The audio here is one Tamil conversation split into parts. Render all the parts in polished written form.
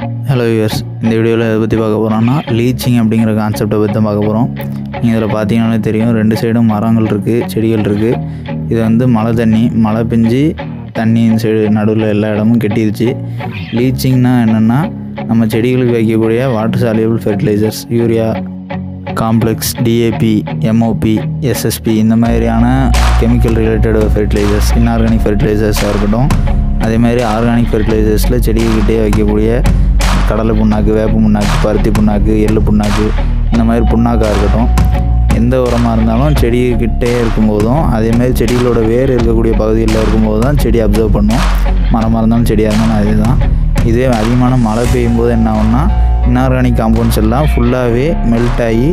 ஹலோ வியூவர்ஸ், இந்த வீடியோவில் எதை பற்றி பார்க்க போகிறோம்னா லீச்சிங் அப்படிங்கிற கான்செப்டை பற்றி தான் பார்க்க போகிறோம். நீங்கள் இதில் பார்த்தீங்கன்னாலே தெரியும், 2 சைடும் மரங்கள் இருக்குது, செடிகள் இருக்குது. இது வந்து மழை பெஞ்சு தண்ணி இந்த சைடு நடுவில் எல்லா இடமும் கெட்டிருச்சு. லீச்சிங்னா என்னென்னா, நம்ம செடிகளுக்கு வைக்கக்கூடிய water soluble fertilizers, urea complex, DAP, MOP, SSP இந்த மாதிரியான கெமிக்கல் ரிலேட்டட் ஃபெர்டிலைசர்ஸ், இன்ஆர்கானிக் ஃபெர்டிலைசர்ஸாக இருக்கட்டும். அதேமாதிரி ஆர்கானிக் ஃபெர்டிலைசர்ஸில் செடிகிட்டே வைக்கக்கூடிய கடலை புண்ணாக்கு, வேப்ப புண்ணாக்கு, பருத்தி புண்ணாக்கு, எள்ளு புண்ணாக்கு, இந்த மாதிரி புண்ணாக்காக இருக்கட்டும். எந்த உரமாக இருந்தாலும் செடிக்கிட்டே இருக்கும்போதும், அதேமாதிரி செடிகளோட வேர் இருக்கக்கூடிய பகுதியில் இருக்கும்போது தான் செடி அப்சர்வ் பண்ணும். மரமாக இருந்தாலும் செடியாக இருந்தாலும் அதே தான். இதே அதிகமான மழை பெய்யும் போது என்ன ஆகும்னா, இன்ஆர்கானிக் காம்பவுண்ட்ஸ் எல்லாம் ஃபுல்லாகவே மெல்ட் ஆகி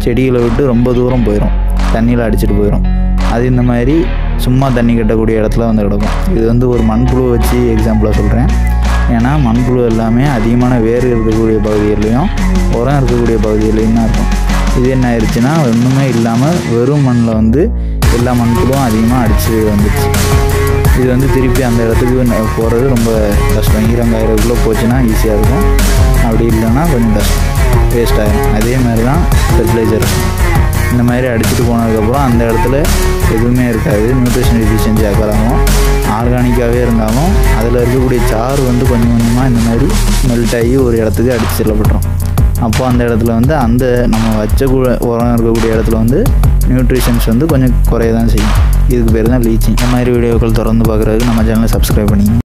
செடிகளை விட்டு ரொம்ப தூரம் போயிடும், தண்ணியில் அடிச்சுட்டு போயிடும். அது இந்த மாதிரி சும்மா தண்ணி கட்டக்கூடிய இடத்துல வந்து கிடக்கும். இது வந்து ஒரு மண்புழு வச்சு எக்ஸாம்பிளாக சொல்கிறேன். ஏன்னா மண்புழு எல்லாமே அதிகமான வேர் இருக்கக்கூடிய பகுதிகளையும் உரம் இருக்கக்கூடிய பகுதிகளையும் தான் இருக்கும். இது என்ன ஆயிடுச்சுன்னா, ஒன்றுமே இல்லாமல் வெறும் மண்ணில் வந்து எல்லா மண்புழுவும் அதிகமாக அடித்து வந்துடுச்சு. இது வந்து திருப்பி அந்த இடத்துக்கு போகிறது ரொம்ப கஷ்டம். ஈரங்காயிரக்குள்ளே போச்சுன்னா ஈஸியாக இருக்கும், அப்படி இல்லைன்னா கொஞ்சம் கஷ்டம், வேஸ்ட் ஆகிடும். அதே மாதிரி தான் ஃபெர்டிலைசர் இந்த மாதிரி அடிச்சுட்டு போனதுக்கப்புறம் அந்த இடத்துல எதுவுமே இருக்காது, நியூட்ரிஷன் எஃபிஷியன்சி ஆகிறாலும். ஆர்கானிக்காகவே இருந்தாலும் அதில் இருக்கக்கூடிய சாறு வந்து கொஞ்சம் கொஞ்சமாக இந்த மாதிரி மெல்ட் ஆகி ஒரு இடத்துக்கு அடித்து செல்லப்பட்டுரும். அப்போது அந்த இடத்துல வந்து அந்த நம்ம வச்ச உரம் இருக்கக்கூடிய இடத்துல வந்து நியூட்ரிஷன்ஸ் வந்து கொஞ்சம் குறைய தான் செய்யும். இதுக்கு பேர் தான் லீச்சிங். இந்த மாதிரி வீடியோக்கள் தொடர்ந்து பார்க்குறதுக்கு நம்ம சேனலை சப்ஸ்கிரைப் பண்ணிங்க.